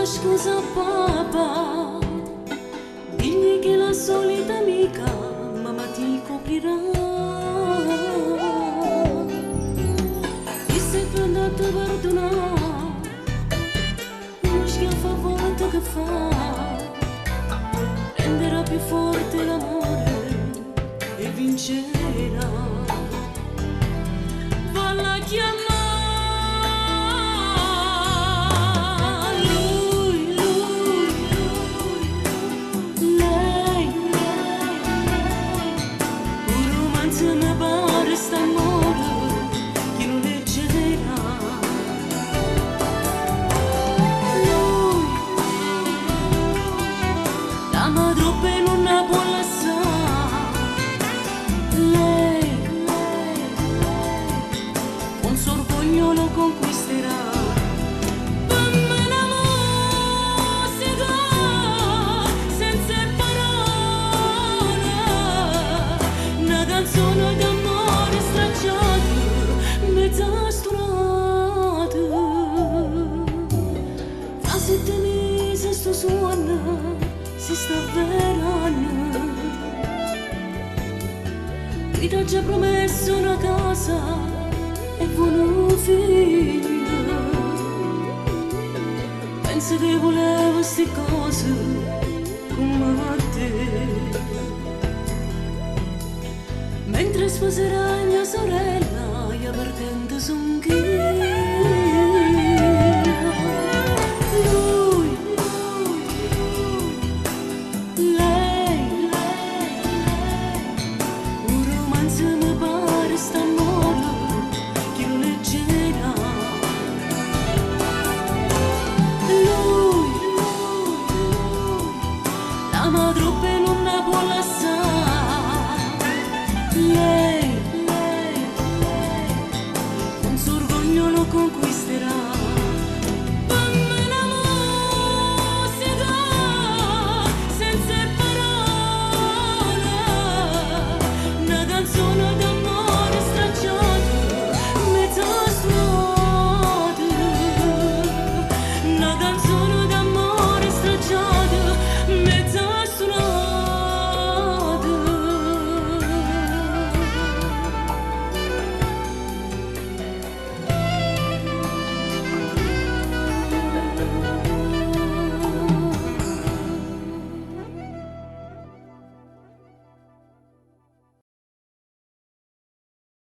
scusa papà, digli che la solita amica mamma ti coprirà. Ti sei andato a perdonare, uno schiaffo a volte che fa, renderà più forte l'amore e vincerà. Valla a chiamare. Lo conquisterà. Dammi una musica senza parole, una canzone d'amore stracciata, mezza stonata. Fra 7 mesi sto suono, si sta avverando. Chi ti ha già promesso una casa e buono figlio, penso che volevo sti cose come te. Mentre sposerai mia sorella, io per te son chi.